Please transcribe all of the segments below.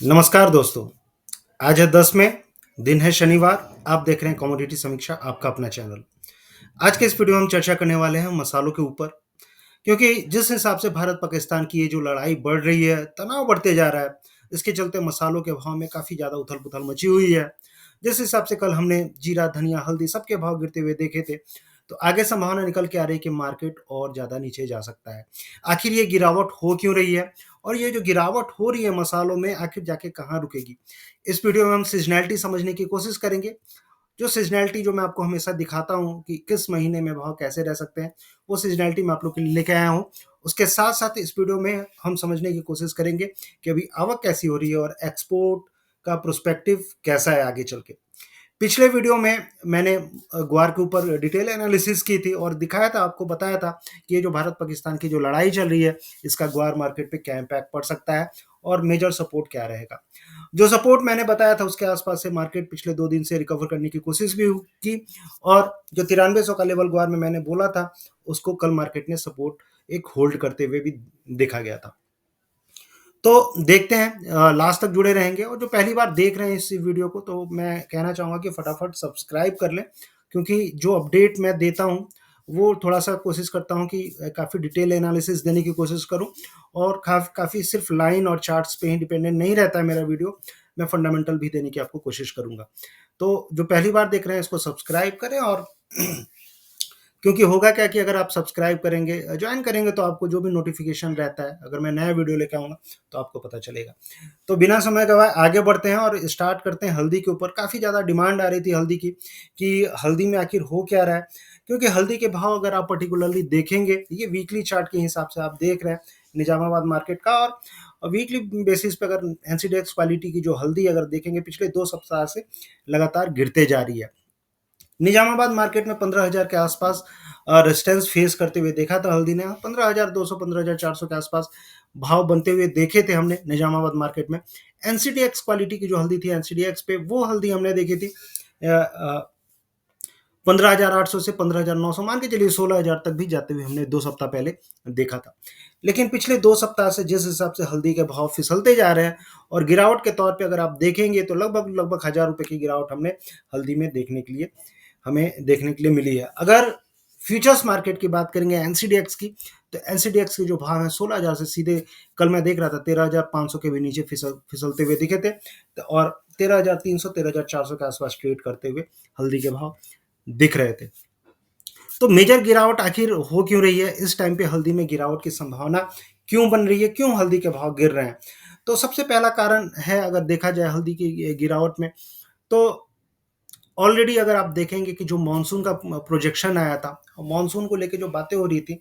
नमस्कार दोस्तों। आज है 10 मई, दिन है शनिवार। आप देख रहे हैं कमोडिटी समीक्षा, आपका अपना चैनल। आज के इस वीडियो में हम चर्चा करने वाले हैं मसालों के ऊपर, क्योंकि जिस हिसाब से भारत पाकिस्तान की ये जो लड़ाई बढ़ रही है, तनाव बढ़ते जा रहा है, इसके चलते मसालों के भाव में काफ़ी ज़्यादा उथल-पुथल मची हुई है। जिस हिसाब से कल हमने जीरा, धनिया, हल्दी सबके भाव गिरते हुए देखे थे, तो आगे संभावना निकल के आ रही है कि मार्केट और ज़्यादा नीचे जा सकता है। आखिर ये गिरावट हो क्यों रही है? और ये जो गिरावट हो रही है मसालों में, आखिर जाके कहाँ रुकेगी? इस वीडियो में हम सीज़नैलिटी समझने की कोशिश करेंगे। जो सीज़नैलिटी जो मैं आपको हमेशा दिखाता हूँ कि किस महीने में भाव कैसे रह सकते हैं, वो सीज़नैलिटी मैं आप लोग के लिए लेके आया हूँ। उसके साथ-साथ इस वीडियो में हम समझने की कोशिश करेंगे कि अभी आवक कैसी हो रही है और एक्सपोर्ट का प्रोस्पेक्टिव कैसा है आगे चल के। पिछले वीडियो में मैंने ग्वार के ऊपर डिटेल एनालिसिस की थी और दिखाया था, आपको बताया था कि ये जो भारत-पाकिस्तान की जो लड़ाई चल रही है, इसका ग्वार मार्केट पे क्या इम्पैक्ट पड़ सकता है और मेजर सपोर्ट क्या रहेगा। जो सपोर्ट मैंने बताया था, उसके आसपास से मार्केट पिछले 2 दिन से रिकवर करने की कोशिश भी की और जो 9300 का लेवल ग्वार में मैंने बोला था, उसको कल मार्केट ने सपोर्ट एक होल्ड करते हुए भी देखा गया था। तो देखते हैं, लास्ट तक जुड़े रहेंगे और जो पहली बार देख रहे हैं इस वीडियो को, तो मैं कहना चाहूँगा कि फटाफट सब्सक्राइब कर लें, क्योंकि जो अपडेट मैं देता हूँ, वो थोड़ा-सा कोशिश करता हूँ कि काफ़ी डिटेल एनालिसिस देने की कोशिश करूँ और काफ़ी सिर्फ लाइन और चार्ट्स पे ही डिपेंडेंट नहीं रहता है मेरा वीडियो, मैं फंडामेंटल भी देने की आपको कोशिश करूँगा। तो जो पहली बार देख रहे हैं, इसको सब्सक्राइब करें और क्योंकि होगा क्या कि अगर आप सब्सक्राइब करेंगे, जॉइन करेंगे, तो आपको जो भी नोटिफ़िकेशन रहता है, अगर मैं नया वीडियो लेके आऊँगा, तो आपको पता चलेगा। तो बिना समय गवाए आगे बढ़ते हैं और स्टार्ट करते हैं हल्दी के ऊपर। काफ़ी ज़्यादा डिमांड आ रही थी हल्दी की, कि हल्दी में आखिर हो क्या रहा है? क्योंकि हल्दी के भाव अगर आप पर्टिकुलरली देखेंगे, ये वीकली चार्ट के हिसाब से आप देख रहे हैं निजामाबाद मार्केट का, और वीकली बेसिस पे अगर एनसीडीएक्स क्वालिटी की जो हल्दी अगर देखेंगे, पिछले 2 सप्ताह से लगातार गिरते जा रही है। निजामाबाद मार्केट में 15,000 के आसपास रेजिस्टेंस फेस करते हुए देखा था हल्दी ने। 15,200 15,400 के आसपास भाव बनते हुए देखे थे हमने निजामाबाद मार्केट में। एनसीडीएक्स क्वालिटी की जो हल्दी थी एनसीडीएक्स पे, वो हल्दी हमने देखी थी 15,800 से 15,900, मान के चलिए 16,000 तक भी जाते हुए हमने 2 सप्ताह पहले देखा था। लेकिन पिछले 2 सप्ताह से जिस हिसाब से हल्दी के भाव फिसलते जा रहे हैं और गिरावट के तौर पे अगर आप देखेंगे, तो लगभग ₹1,000 की गिरावट हमने हल्दी में हमें देखने के लिए मिली है। अगर फ्यूचर्स मार्केट की बात करेंगे एनसीडीएक्स की, तो एनसीडीएक्स के जो भाव हैं 16,000 से सीधे, कल मैं देख रहा था 13,500 के भी नीचे फिसलते हुए दिखे थे, और 13,300 13,400 के आसपास ट्रेड करते हुए हल्दी के भाव दिख रहे थे। तो मेजर गिरावट आखिर हो क्यों रही है? इस टाइम पे हल्दी में गिरावट की संभावना क्यों बन रही है? क्यों हल्दी के भाव गिर रहे हैं? तो सबसे पहला कारण है, अगर देखा जाए हल्दी की गिरावट में, तो ऑलरेडी अगर आप देखेंगे कि जो मानसून का प्रोजेक्शन आया था, मानसून को लेके जो बातें हो रही थी,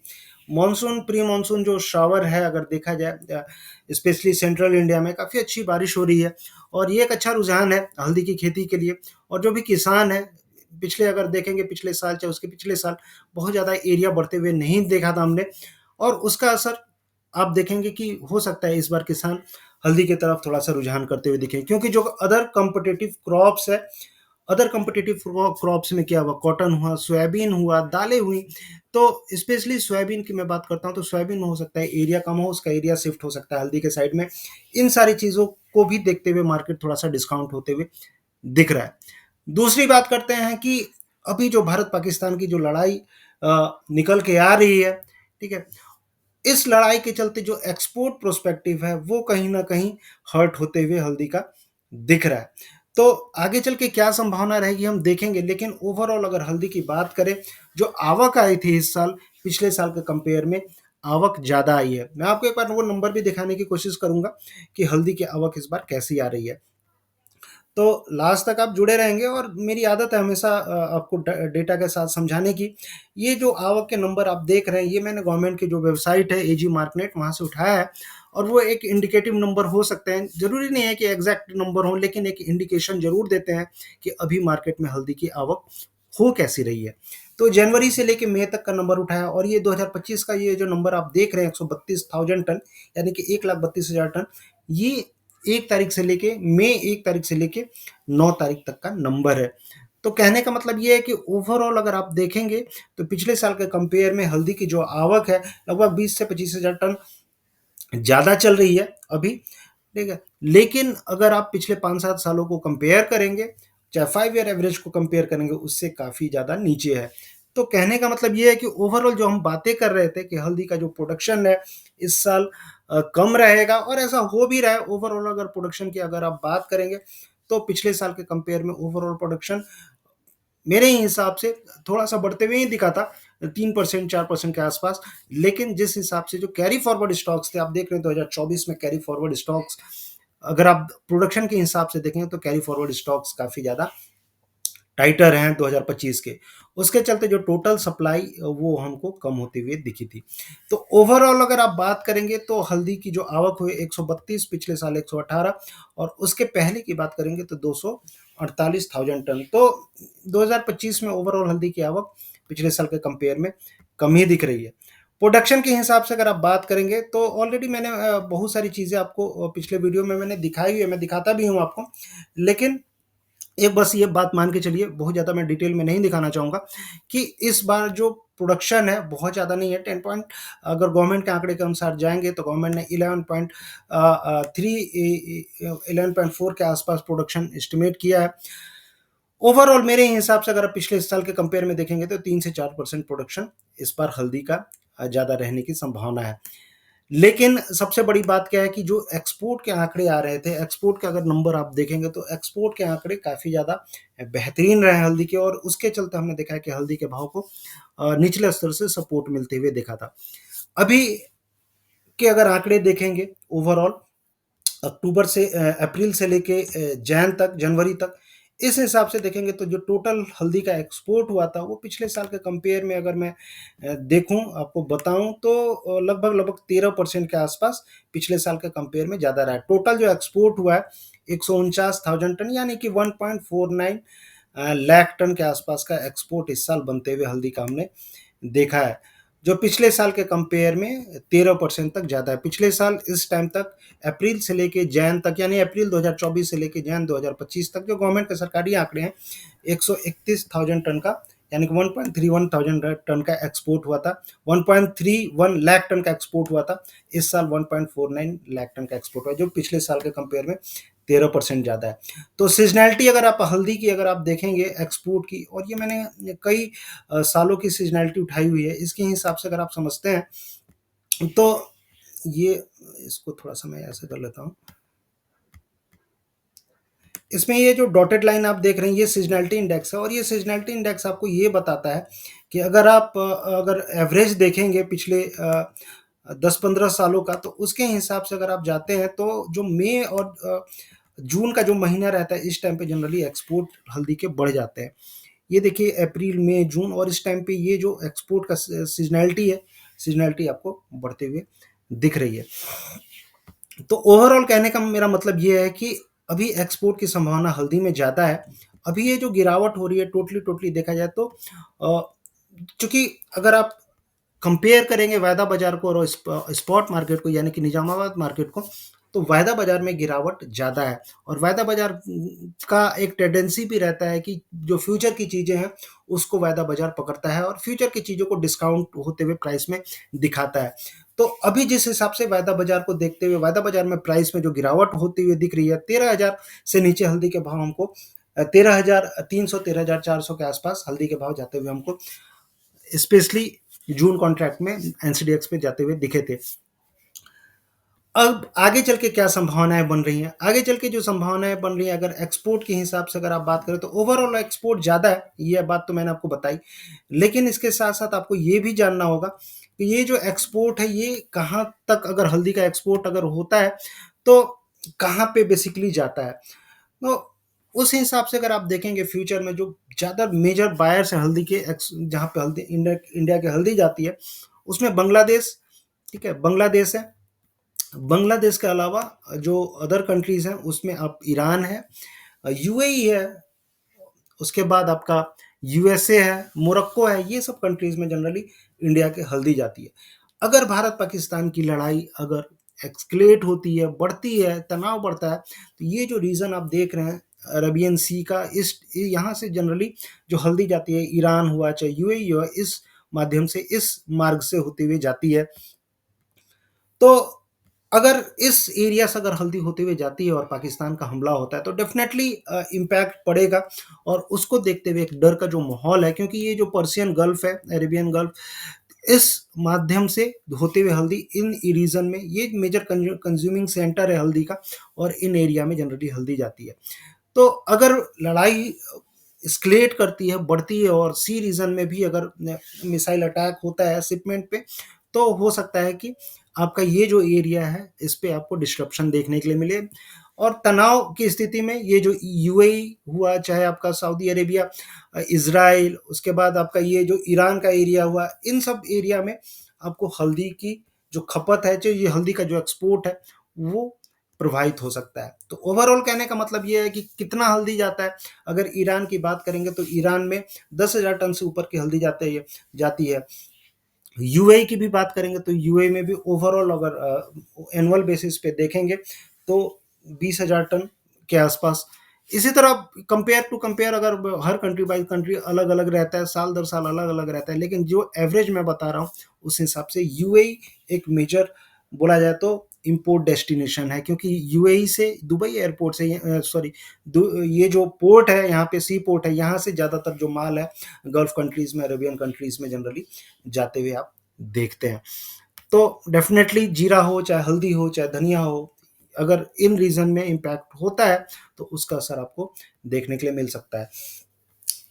मानसून प्री मानसून जो शावर है, अगर देखा जाए स्पेशली सेंट्रल इंडिया में काफ़ी अच्छी बारिश हो रही है और ये एक अच्छा रुझान है हल्दी की खेती के लिए। और जो भी किसान है, पिछले अगर देखेंगे पिछले साल चाहे उसके पिछले साल, बहुत ज़्यादा एरिया बढ़ते हुए नहीं देखा था हमने, और उसका असर आप देखेंगे कि हो सकता है इस बार किसान हल्दी की तरफ थोड़ा-सा रुझान करते हुए दिखें, क्योंकि जो अदर कॉम्पिटिटिव क्रॉप्स में क्या हुआ, कॉटन हुआ, सोयाबीन हुआ, दालें हुई, तो स्पेशली सोयाबीन की मैं बात करता हूँ, तो सोयाबीन में हो सकता है एरिया कम हो, उसका एरिया शिफ्ट हो सकता है हल्दी के साइड में। इन सारी चीज़ों को भी देखते हुए मार्केट थोड़ा-सा डिस्काउंट होते हुए दिख रहा है। दूसरी बात करते हैं कि अभी जो भारत-पाकिस्तान की जो लड़ाई निकल के आ रही है, ठीक है? इस लड़ाई के चलते जो एक्सपोर्ट प्रोस्पेक्टिव है, वो कहीं न कहीं हर्ट होते हुए हल्दी का दिख रहा है। तो आगे चल के क्या संभावना रहेगी हम देखेंगे, लेकिन ओवरऑल अगर हल्दी की बात करें, जो आवक आई थी इस साल, पिछले साल के कंपेयर में आवक ज़्यादा आई है। मैं आपको एक बार वो नंबर भी दिखाने की कोशिश करूँगा कि हल्दी की आवक इस बार कैसी आ रही है। तो लास्ट तक आप जुड़े रहेंगे और मेरी आदत है हमेशा आपको डेटा के साथ समझाने की। ये जो आवक के नंबर आप देख रहे हैं, ये मैंने गवर्नमेंट की जो वेबसाइट है एजी मार्कनेट, वहाँ से उठाया है, और वो एक इंडिकेटिव नंबर हो सकते हैं। ज़रूरी नहीं है कि एग्जैक्ट नंबर हो, लेकिन एक इंडिकेशन ज़रूर देते हैं कि अभी मार्केट में हल्दी की आवक हो कैसी रही है। तो जनवरी से लेके मई तक का नंबर उठाया, और ये 2025 का ये जो नंबर आप देख रहे हैं 132,000 टन, यानी कि 1,32,000 टन, ये 1 तारीख से लेके मई 1 तारीख से लेके 9 तारीख तक का नंबर है। तो कहने का मतलब ये है कि ओवरऑल अगर आप देखेंगे, तो पिछले साल के कंपेयर में हल्दी की जो आवक है, लगभग 20 से 25,000 टन ज़्यादा चल रही है अभी। ठीक है? लेकिन अगर आप पिछले 5-7 सालों को कंपेयर करेंगे, चाहे 5 ईयर एवरेज को कंपेयर करेंगे, उससे काफ़ी ज़्यादा नीचे है। तो कहने का मतलब ये है कि ओवरऑल जो हम बातें कर रहे थे कि हल्दी का जो प्रोडक्शन है, इस साल कम रहेगा और ऐसा हो भी रहा है। ओवरऑल अगर प्रोडक्शन की अगर आप बात करेंगे, तो पिछले साल के कंपेयर में ओवरऑल प्रोडक्शन मेरे ही हिसाब से थोड़ा-सा बढ़ते हुए ही दिखा था, 3% 4% के आसपास। लेकिन जिस हिसाब से जो कैरी फॉरवर्ड स्टॉक्स थे, आप देख रहे हैं 2024 में कैरी फॉरवर्ड स्टॉक्स, अगर आप प्रोडक्शन के हिसाब से देखेंगे तो कैरी फॉरवर्ड स्टॉक्स काफ़ी ज़्यादा टाइटर हैं 2025 के। उसके चलते जो टोटल सप्लाई वो हमको कम होती हुई दिखी थी। तो ओवरऑल अगर आप बात करेंगे तो हल्दी की जो आवक हुई 132, पिछले साल 118, और उसके पहले की बात करेंगे तो 248,000 टन। तो 2025 में ओवरऑल हल्दी की आवक पिछले साल के कंपेयर में कम ही दिख रही है। प्रोडक्शन के हिसाब से अगर आप बात करेंगे तो ऑलरेडी मैंने बहुत सारी चीज़ें आपको पिछले वीडियो में मैंने दिखाई हुई है, मैं दिखाता भी हूँ आपको। लेकिन एक बस ये बात मान के चलिए, बहुत ज़्यादा मैं डिटेल में नहीं दिखाना चाहूँगा कि इस बार जो प्रोडक्शन है बहुत ज़्यादा नहीं है। 10 पॉइंट, अगर गवर्नमेंट के आंकड़े के अनुसार जाएँगे तो गवर्नमेंट ने 11.4 के आसपास प्रोडक्शन एस्टिमेट किया है। ओवरऑल मेरे हिसाब से अगर आप पिछले साल के कंपेयर में देखेंगे तो 3 से 4% प्रोडक्शन इस बार हल्दी का ज़्यादा रहने की संभावना है। लेकिन सबसे बड़ी बात क्या है कि जो एक्सपोर्ट के आंकड़े आ रहे थे, एक्सपोर्ट के अगर नंबर आप देखेंगे तो एक्सपोर्ट के आंकड़े काफ़ी ज़्यादा बेहतरीन रहे हल्दी के, और उसके चलते हमने देखा है कि हल्दी के भाव को निचले स्तर से सपोर्ट मिलते हुए देखा था। अभी के अगर आंकड़े देखेंगे ओवरऑल, अक्टूबर से अप्रैल से लेके जनवरी तक, इस हिसाब से देखेंगे तो जो टोटल हल्दी का एक्सपोर्ट हुआ था वो पिछले साल के कंपेयर में अगर मैं देखूं, आपको बताऊं तो लगभग लगभग 13% के आसपास पिछले साल के कंपेयर में ज़्यादा रहा है। टोटल जो एक्सपोर्ट हुआ है 149,000 टन, यानी कि 1.49 लाख टन के आसपास का एक्सपोर्ट इस साल बनते हुए हल्दी का हमने देखा है, जो पिछले साल के कंपेयर में 13% तक ज़्यादा है। पिछले साल इस टाइम तक अप्रैल से लेके जैन तक, यानी अप्रैल 2024 से लेके जैन 2025 तक जो गवर्नमेंट के सरकारी आंकड़े हैं, 131,000 टन का, यानी कि 1.31 टन का एक्सपोर्ट हुआ था। 1.31 लाख टन का एक्सपोर्ट हुआ था। इस साल 1.49 लाख टन का एक्सपोर्ट हुआ, जो पिछले साल के कंपेयर में 13% ज़्यादा है। तो सीजनैलिटी अगर आप हल्दी की अगर आप देखेंगे एक्सपोर्ट की, और ये मैंने कई सालों की सीजनैलिटी उठाई हुई है, इसके हिसाब से अगर आप समझते हैं तो ये, इसको थोड़ा सा मैं ऐसे कर लेता हूँ। इसमें ये जो डॉटेड लाइन आप देख रहे हैं ये सीजनैलिटी इंडेक्स है, और ये सीजनैलिटी इंडेक्स आपको ये बताता है कि अगर आप अगर एवरेज देखेंगे पिछले 10-15 सालों का, तो उसके हिसाब से अगर आप जाते हैं तो जो मई और जून का जो महीना रहता है, इस टाइम पे जनरली एक्सपोर्ट हल्दी के बढ़ जाते हैं। ये देखिए अप्रैल मई जून, और इस टाइम पे ये जो एक्सपोर्ट का सीजनैलिटी है, सीजनैलिटी आपको बढ़ते हुए दिख रही है। तो ओवरऑल कहने का मेरा मतलब ये है कि अभी एक्सपोर्ट की संभावना हल्दी में ज़्यादा है। अभी ये जो गिरावट हो रही है टोटली टोटली देखा जाए तो चूँकि अगर आप कंपेयर करेंगे वायदा बाजार को और स्पॉट मार्केट को, यानी कि निजामाबाद मार्केट को, तो वायदा बाजार में गिरावट ज़्यादा है। और वायदा बाजार का एक टेंडेंसी भी रहता है कि जो फ्यूचर की चीज़ें हैं उसको वायदा बाजार पकड़ता है और फ्यूचर की चीज़ों को डिस्काउंट होते हुए प्राइस में दिखाता है। तो अभी जिस हिसाब से वायदा बाजार को देखते हुए वायदा बाजार में प्राइस में जो गिरावट होती हुई दिख रही है, 13,000 से नीचे हल्दी के भाव हमको 13,300 13,400 के आसपास हल्दी के भाव जाते हुए हमको स्पेशली जून कॉन्ट्रैक्ट में एनसीडीएक्स पे जाते हुए दिखे थे। अब आगे चल के क्या संभावनाएं बन रही हैं? आगे चल के जो संभावनाएं बन रही हैं, अगर एक्सपोर्ट के हिसाब से अगर आप बात करें तो ओवरऑल एक्सपोर्ट ज़्यादा है, ये बात तो मैंने आपको बताई। लेकिन इसके साथ साथ आपको ये भी जानना होगा कि ये जो एक्सपोर्ट है ये कहाँ तक, अगर हल्दी का एक्सपोर्ट अगर होता है तो कहाँ पे बेसिकली जाता है। तो उस हिसाब से अगर आप देखेंगे फ्यूचर में जो ज़्यादा मेजर बायर्स हैं हल्दी के, जहाँ पे हल्दी इंडिया की हल्दी जाती है, उसमें बांग्लादेश, ठीक है, बांग्लादेश है। बांग्लादेश के अलावा जो अदर कंट्रीज़ हैं उसमें आप ईरान है, यूएई है, उसके बाद आपका यूएसए है, मोरक्को है, ये सब कंट्रीज़ में जनरली इंडिया के हल्दी जाती है। अगर भारत पाकिस्तान की लड़ाई अगर एक्सक्लेट होती है, बढ़ती है, तनाव बढ़ता है, तो ये जो रीजन आप देख रहे हैं अरबियन सी का, इस यहाँ से जनरली जो हल्दी जाती है, ईरान हुआ चाहे यूएई हुआ, इस माध्यम से, इस मार्ग से होते हुए जाती है। तो अगर इस एरिया से अगर हल्दी होते हुए जाती है और पाकिस्तान का हमला होता है तो डेफिनेटली इम्पैक्ट पड़ेगा। और उसको देखते हुए एक डर का जो माहौल है, क्योंकि ये जो पर्शियन गल्फ है, अरेबियन गल्फ, इस माध्यम से होते हुए हल्दी इन रीजन में ये मेजर कंज्यूमिंग सेंटर है हल्दी का, और इन एरिया में जनरली हल्दी जाती है। तो अगर लड़ाई एस्केलेट करती है, बढ़ती है, और सी रीजन में भी अगर मिसाइल अटैक होता है शिपमेंट पे, तो हो सकता है कि आपका ये जो एरिया है इस पे आपको डिस्ट्रप्शन देखने के लिए मिले। और तनाव की स्थिति में ये जो यूएई हुआ, चाहे आपका सऊदी अरेबिया, इसराइल, उसके बाद आपका ये जो ईरान का एरिया हुआ, इन सब एरिया में आपको हल्दी की जो खपत है, जो ये हल्दी का जो एक्सपोर्ट है, वो प्रभावित हो सकता है। तो ओवरऑल कहने का मतलब ये है कि कितना हल्दी जाता है। अगर ईरान की बात करेंगे तो ईरान में 10,000 टन से ऊपर की हल्दी जाती है। यूएई की भी बात करेंगे तो यूएई में भी ओवरऑल अगर एनुअल बेसिस पे देखेंगे तो 20,000 टन के आसपास। इसी तरह कंपेयर टू कंपेयर, अगर हर कंट्री बाई कंट्री अलग अलग रहता है, साल दर साल अलग अलग रहता है, लेकिन जो एवरेज मैं बता रहा हूँ उस हिसाब से यूएई एक मेजर बोला जाए तो इम्पोर्ट डेस्टिनेशन है, क्योंकि यूएई से दुबई एयरपोर्ट से, सॉरी, ये जो पोर्ट है यहाँ पे, सी पोर्ट है, यहाँ से ज़्यादातर जो माल है गल्फ कंट्रीज में, अरेबियन कंट्रीज में जनरली जाते हुए आप देखते हैं। तो डेफिनेटली जीरा हो, चाहे हल्दी हो, चाहे धनिया हो, अगर इन रीजन में इम्पैक्ट होता है तो उसका असर आपको देखने के लिए मिल सकता है।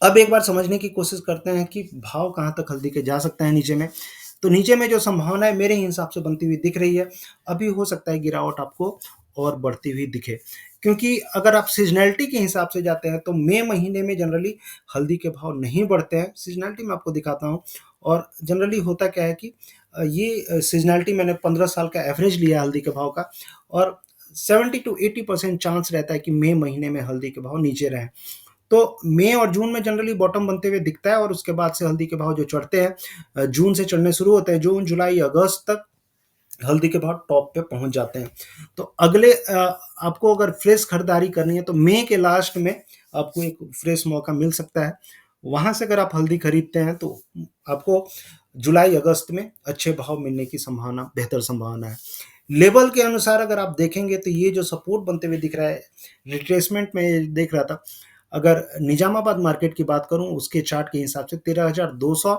अब एक बार समझने की कोशिश करते हैं कि भाव कहाँ तक हल्दी के जा सकता है नीचे में। तो नीचे में जो संभावना है मेरे हिसाब से बनती हुई दिख रही है, अभी हो सकता है गिरावट आपको और बढ़ती हुई दिखे। क्योंकि अगर आप सीजनैलिटी के हिसाब से जाते हैं तो मई महीने में जनरली हल्दी के भाव नहीं बढ़ते हैं। सीजनैलिटी मैं आपको दिखाता हूँ। और जनरली होता क्या है कि ये सीजनैलिटी मैंने 15 साल का एवरेज लिया हल्दी के भाव का, और 70 टू 80% चांस रहता है कि मई महीने में हल्दी के भाव नीचे रहें। तो मई और जून में जनरली बॉटम बनते हुए दिखता है, और उसके बाद से हल्दी के भाव जो चढ़ते हैं, जून से चढ़ने शुरू होते हैं, जून जुलाई अगस्त तक हल्दी के भाव टॉप पे पहुंच जाते हैं। तो अगले आपको अगर फ्रेश खरीदारी करनी है तो मई के लास्ट में आपको एक फ्रेश मौका मिल सकता है। वहां से अगर आप हल्दी खरीदते हैं तो आपको जुलाई अगस्त में अच्छे भाव मिलने की संभावना, बेहतर संभावना है। लेवल के अनुसार अगर आप देखेंगे तो ये जो सपोर्ट बनते हुए दिख रहा है, रिट्रेसमेंट में देख रहा था, अगर निजामाबाद मार्केट की बात करूं उसके चार्ट के हिसाब से 13,200,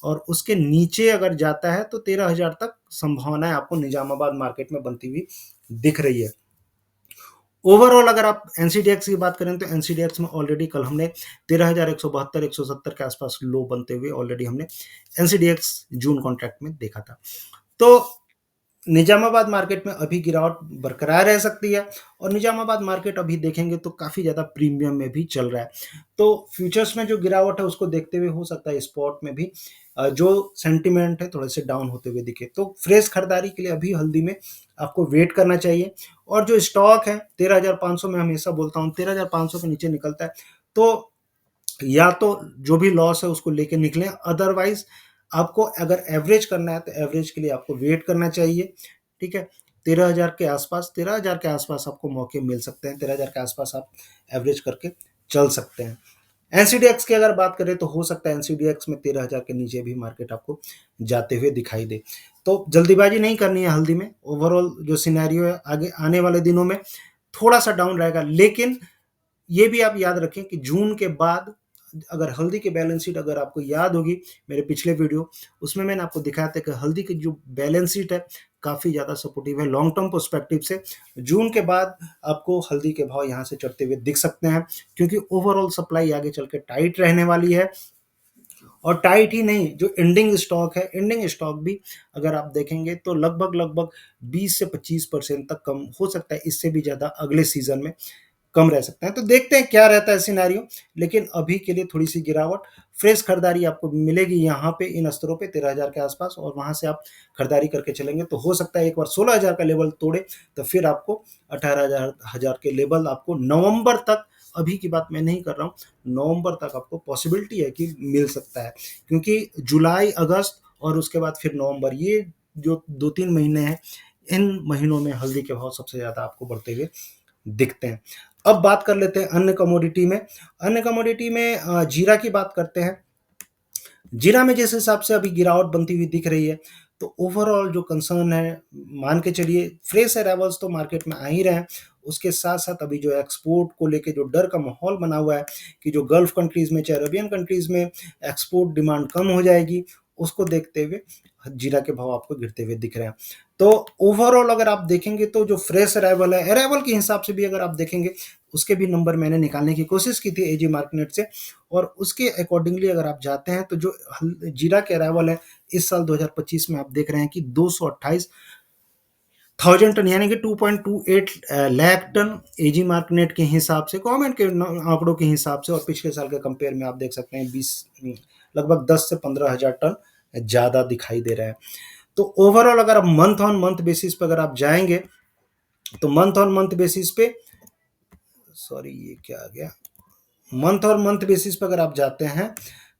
और उसके नीचे अगर जाता है तो 13,000 तक संभावनाएं आपको निजामाबाद मार्केट में बनती हुई दिख रही है। ओवरऑल अगर आप एनसीडीएक्स की बात करें तो एनसीडीएक्स में ऑलरेडी कल हमने 13,172 170 के आसपास लो बनते हुए ऑलरेडी हमने एनसीडीएक्स जून कॉन्ट्रैक्ट में देखा था। तो निजामाबाद मार्केट में अभी गिरावट बरकरार रह सकती है, और निजामाबाद मार्केट अभी देखेंगे तो काफ़ी ज़्यादा प्रीमियम में भी चल रहा है। तो फ्यूचर्स में जो गिरावट है उसको देखते हुए हो सकता है स्पॉट में भी जो सेंटिमेंट है थोड़े से डाउन होते हुए दिखे। तो फ्रेश खरीदारी के लिए अभी हल्दी में आपको वेट करना चाहिए। और जो स्टॉक है 13,500 में, हमेशा बोलता हूँ 13,500 के नीचे निकलता है तो या तो जो भी लॉस है उसको लेके निकलें, अदरवाइज आपको अगर एवरेज करना है तो एवरेज के लिए आपको वेट करना चाहिए। ठीक है, 13,000 के आसपास आपको मौके मिल सकते हैं, 13,000 के आसपास आप एवरेज करके चल सकते हैं। एनसीडीएक्स की अगर बात करें तो हो सकता है एनसीडीएक्स में 13,000 के नीचे भी मार्केट आपको जाते हुए दिखाई दे। तो जल्दीबाजी नहीं करनी है हल्दी में। ओवरऑल जो सिनेरियो है आगे आने वाले दिनों में थोड़ा सा डाउन रहेगा, लेकिन ये भी आप याद रखें कि जून के बाद अगर हल्दी की बैलेंस शीट, अगर आपको याद होगी मेरे पिछले वीडियो, उसमें मैंने आपको दिखाया था कि हल्दी की जो बैलेंस शीट है काफ़ी ज़्यादा सपोर्टिव है लॉन्ग टर्म पर्सपेक्टिव से। जून के बाद आपको हल्दी के भाव यहाँ से चढ़ते हुए दिख सकते हैं, क्योंकि ओवरऑल सप्लाई आगे चल के टाइट रहने वाली है। और टाइट ही नहीं, जो एंडिंग स्टॉक है, एंडिंग स्टॉक भी अगर आप देखेंगे तो लगभग लगभग 20 से 25% तक कम हो सकता है, इससे भी ज़्यादा अगले सीजन में कम रह सकते हैं। तो देखते हैं क्या रहता है सिनेरियो, लेकिन अभी के लिए थोड़ी सी गिरावट। फ्रेश खरीदारी आपको मिलेगी यहाँ पे इन स्तरों पे 13,000 के आसपास, और वहाँ से आप खरीदारी करके चलेंगे तो हो सकता है एक बार 16,000 का लेवल तोड़े तो फिर आपको 18,000 के लेवल आपको नवंबर तक, अभी की बात मैं नहीं कर रहा हूँ, नवंबर तक आपको पॉसिबिलिटी है कि मिल सकता है। क्योंकि जुलाई अगस्त और उसके बाद फिर नवंबर, ये जो 2-3 महीने हैं, इन महीनों में हल्दी के भाव सबसे ज़्यादा आपको बढ़ते हुए दिखते हैं। अब बात कर लेते हैं अन्य कमोडिटी में। अन्य कमोडिटी में जीरा की बात करते हैं। जीरा में जिस हिसाब से अभी गिरावट बनती हुई दिख रही है, तो ओवरऑल जो कंसर्न है, मान के चलिए फ्रेश अराइवल्स तो मार्केट में आ ही रहे हैं, उसके साथ-साथ अभी जो एक्सपोर्ट को लेके जो डर का माहौल बना हुआ है कि जो गल्फ कंट्रीज़ में, अरेबियन कंट्रीज़ में एक्सपोर्ट डिमांड कम हो जाएगी, उसको देखते हुए जीरा के भाव आपको गिरते हुए दिख रहे हैं। तो ओवरऑल अगर आप देखेंगे तो जो फ्रेश अराइवल है, अराइवल के हिसाब से भी अगर आप देखेंगे, उसके भी नंबर मैंने निकालने की कोशिश की थी एजी मार्केट से, और उसके अकॉर्डिंगली अगर आप जाते हैं तो जो जीरा के अराइवल है इस साल 2025 में आप देख रहे हैं कि 228,000 टन, यानी कि 2.28 लाख टन एजी मार्केट के हिसाब से, गवर्नमेंट के आंकड़ों के हिसाब से, और पिछले साल के कंपेयर में आप देख सकते हैं 20 लगभग 10 से 15,000 टन ज़्यादा दिखाई दे रहा है। तो ओवरऑल अगर आप मंथ ऑन मंथ बेसिस पे अगर आप जाएंगे, तो मंथ ऑन मंथ बेसिस पे, सॉरी ये क्या आ गया, मंथ और मंथ बेसिस पर अगर आप जाते हैं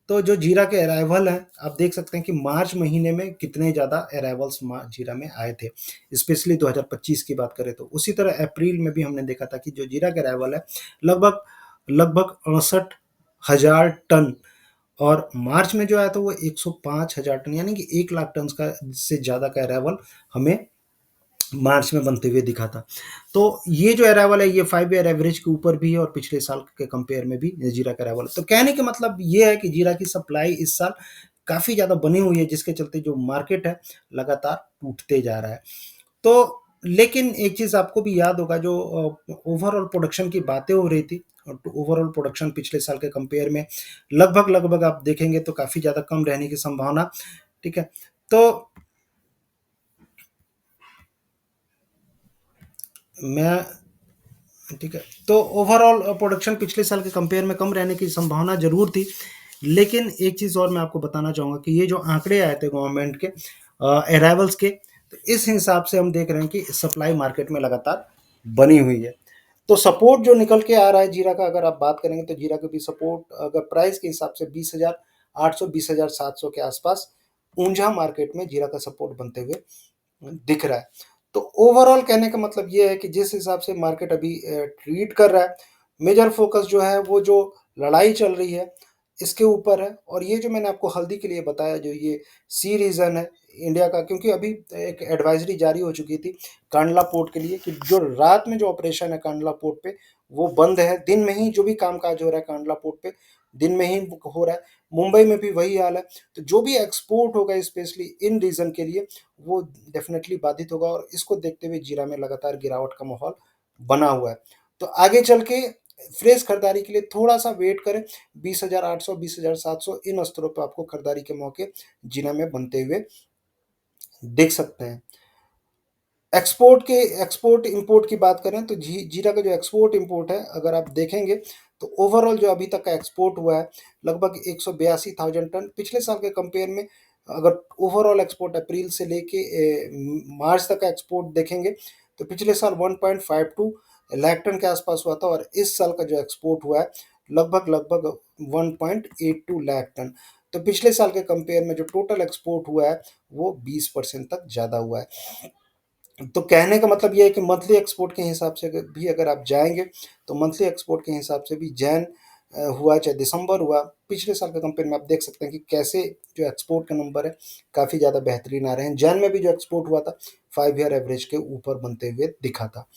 तो जो जीरा के अराइवल हैं, आप देख सकते हैं कि मार्च महीने में कितने ज़्यादा अराइवल्स जीरा में आए थे, स्पेशली 2025 की बात करें तो। उसी तरह अप्रैल में भी हमने देखा था कि जो जीरा के अराइवल है लगभग लगभग 68,000 टन, और मार्च में जो आया था वो 105,000 टन, यानी कि 1 लाख टन का से ज़्यादा का अराइवल हमें मार्च में बनते हुए दिखा था। तो ये जो अराइवल है ये 5 ईयर एवरेज के ऊपर भी है, और पिछले साल के कंपेयर में भी जीरा का अराइवल। तो कहने का मतलब ये है कि जीरा की सप्लाई इस साल काफ़ी ज़्यादा बनी हुई है, जिसके चलते जो मार्केट है लगातार टूटते जा रहा है। तो लेकिन एक चीज़ आपको भी याद होगा, जो ओवरऑल प्रोडक्शन की बातें हो रही थी, और ओवरऑल प्रोडक्शन पिछले साल के कंपेयर में लगभग लगभग आप देखेंगे तो काफ़ी ज़्यादा कम रहने की संभावना, ठीक है। तो मैं ठीक है, तो ओवरऑल प्रोडक्शन पिछले साल के कंपेयर में कम रहने की संभावना जरूर थी, लेकिन एक चीज़ और मैं आपको बताना चाहूँगा कि ये जो आंकड़े आए थे गवर्नमेंट के अराइवल्स के, तो इस हिसाब से हम देख रहे हैं कि सप्लाई मार्केट में लगातार बनी हुई है। तो सपोर्ट जो निकल के आ रहा है जीरा का, अगर आप बात करेंगे तो जीरा का भी सपोर्ट अगर प्राइस के हिसाब से 20,800 20,700 के आसपास ऊंझा मार्केट में जीरा का सपोर्ट बनते हुए दिख रहा है। तो ओवरऑल कहने का मतलब ये है कि जिस हिसाब से मार्केट अभी ट्रीट कर रहा है, मेजर फोकस जो है वो जो लड़ाई चल रही है इसके ऊपर है। और ये जो मैंने आपको हल्दी के लिए बताया, जो ये सी रीजन है इंडिया का, क्योंकि अभी एक एडवाइजरी जारी हो चुकी थी कांडला पोर्ट के लिए कि जो रात में जो ऑपरेशन है कांडला पोर्ट पे वो बंद है, दिन में ही जो भी कामकाज हो रहा है कांडला पोर्ट पे दिन में ही हो रहा है। मुंबई में भी वही हाल है। तो जो भी एक्सपोर्ट होगा स्पेशली इन रीजन के लिए वो डेफिनेटली बाधित होगा, और इसको देखते हुए जीरा में लगातार गिरावट का माहौल बना हुआ है। तो आगे चल के फ्रेश खरीदारी के लिए थोड़ा सा वेट करें, 20,800 20,700 इन स्तरों पर आपको खरीदारी के मौके जीरा में बनते हुए देख सकते हैं। एक्सपोर्ट इंपोर्ट की बात करें तो जीरा का जो एक्सपोर्ट इंपोर्ट है अगर आप देखेंगे तो ओवरऑल जो अभी तक का एक्सपोर्ट हुआ है लगभग 182,000 टन। पिछले साल के कंपेयर में अगर ओवरऑल एक्सपोर्ट अप्रैल से लेके मार्च तक का एक्सपोर्ट देखेंगे तो पिछले साल 1.52 लाख टन के आसपास हुआ था, और इस साल का जो एक्सपोर्ट हुआ है लगभग लगभग 1.82 लाख टन। तो पिछले साल के कंपेयर में जो टोटल एक्सपोर्ट हुआ है वो 20% तक ज़्यादा हुआ है। तो कहने का मतलब ये है कि मंथली एक्सपोर्ट के हिसाब से भी अगर आप जाएंगे तो मंथली एक्सपोर्ट के हिसाब से भी जैन हुआ चाहे दिसंबर हुआ, पिछले साल के कंपेयर में आप देख सकते हैं कि कैसे जो एक्सपोर्ट का नंबर है काफ़ी ज़्यादा बेहतरीन आ रहे हैं। जैन में भी जो एक्सपोर्ट हुआ था 5 ईयर एवरेज के ऊपर बनते हुए दिखा था।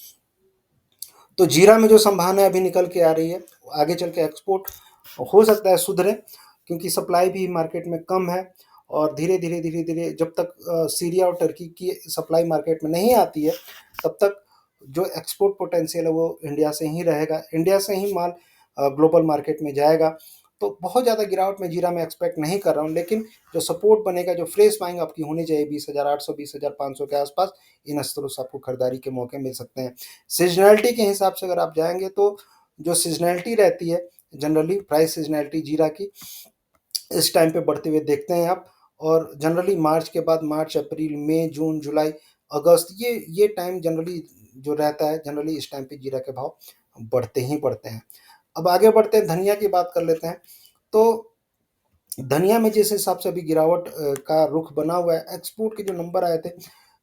तो जीरा में जो संभावना अभी निकल के आ रही है, आगे चल के एक्सपोर्ट हो सकता है सुधरे, क्योंकि सप्लाई भी मार्केट में कम है। और धीरे धीरे जब तक सीरिया और टर्की की सप्लाई मार्केट में नहीं आती है तब तक जो एक्सपोर्ट पोटेंशियल है वो इंडिया से ही रहेगा, इंडिया से ही माल ग्लोबल मार्केट में जाएगा। तो बहुत ज़्यादा गिरावट में जीरा में एक्सपेक्ट नहीं कर रहा हूँ, लेकिन जो सपोर्ट बनेगा, जो फ्रेश बाइंग आपकी होनी चाहिए 20,800 20,500 के आसपास, इन स्तरों से आपको खरीदारी के मौके मिल सकते हैं। सीजनैलिटी के हिसाब से अगर आप जाएंगे तो जो सीजनैलिटी रहती है जनरली प्राइस सीजनैलिटी जीरा की इस टाइम पे बढ़ते हुए देखते हैं आप। और जनरली मार्च के बाद मार्च अप्रैल मई जून जुलाई अगस्त ये टाइम जनरली जो रहता है, जनरली इस टाइम पे जीरा के भाव बढ़ते ही बढ़ते हैं। अब आगे बढ़ते हैं, धनिया की बात कर लेते हैं। तो धनिया में जिस हिसाब से अभी गिरावट का रुख बना हुआ है, एक्सपोर्ट के जो नंबर आए थे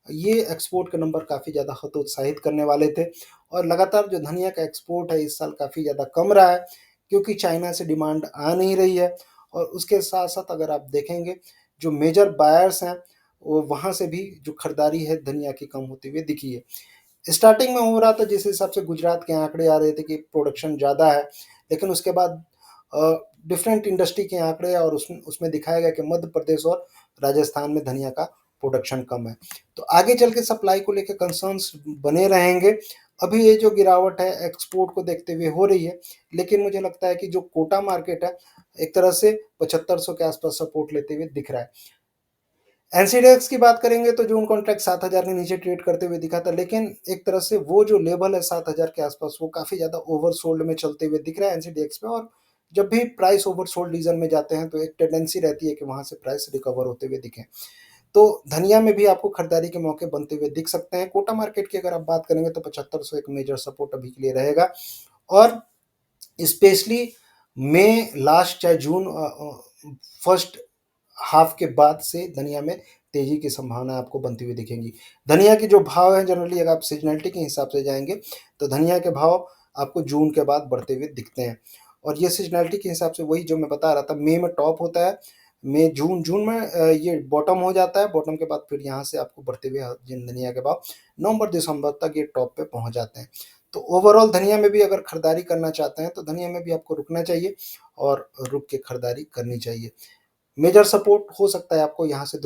ये एक्सपोर्ट के नंबर काफ़ी ज़्यादा हतोत्साहित करने वाले थे। और लगातार जो धनिया का एक्सपोर्ट है इस साल काफ़ी ज़्यादा कम रहा है, क्योंकि चाइना से डिमांड आ नहीं रही है। और उसके साथ साथ अगर आप देखेंगे जो मेजर बायर्स हैं वो वहाँ से भी जो खरीदारी है धनिया की कम होती हुई दिखी है। स्टार्टिंग में हो रहा था जिस हिसाब से गुजरात के आंकड़े आ रहे थे कि प्रोडक्शन ज़्यादा है, लेकिन उसके बाद डिफरेंट इंडस्ट्री के आंकड़े और उसमें उसमें दिखाया गया कि मध्य प्रदेश और राजस्थान में धनिया का प्रोडक्शन कम है। तो आगे चल के सप्लाई को लेकर कंसर्न्स बने रहेंगे। अभी ये जो गिरावट है एक्सपोर्ट को देखते हुए हो रही है, लेकिन मुझे लगता है कि जो कोटा मार्केट है एक तरह से 7500 के आसपास सपोर्ट लेते हुए दिख रहा है। एनसीडीएक्स की बात करेंगे तो जून कॉन्ट्रैक्ट 7000 के नीचे ट्रेड करते हुए दिखा था, लेकिन एक तरह से वो जो लेवल है 7000 के आसपास वो काफ़ी ज़्यादा ओवरसोल्ड में चलते हुए दिख रहा है एनसीडीएक्स में। और जब भी प्राइस ओवरसोल्ड रीजन में जाते हैं तो एक टेंडेंसी रहती है कि वहाँ से प्राइस रिकवर होते हुए दिखें। तो धनिया में भी आपको खरीदारी के मौके बनते हुए दिख सकते हैं। कोटा मार्केट की अगर आप बात करेंगे तो 7500 एक मेजर सपोर्ट अभी के लिए रहेगा। और स्पेशली मई लास्ट चाहे जून फर्स्ट हाफ के बाद से धनिया में तेजी की संभावना आपको बनती हुई दिखेंगी। धनिया के जो भाव हैं जनरली अगर आप सीजनलिटी के हिसाब से जाएंगे तो धनिया के भाव आपको जून के बाद बढ़ते हुए दिखते हैं। और ये सीजनलिटी के हिसाब से वही जो मैं बता रहा था, मई में टॉप होता है, मई जून जून में ये बॉटम हो जाता है, बॉटम के बाद फिर यहाँ से आपको बढ़ते हुए जिन धनिया के भाव नवंबर दिसंबर तक ये टॉप पे पहुँच जाते हैं। तो ओवरऑल धनिया में भी अगर खरीदारी करना चाहते हैं तो धनिया में भी आपको रुकना चाहिए और रुक के खरीदारी करनी चाहिए। मेजर सपोर्ट हो सकता है आपको यहाँ से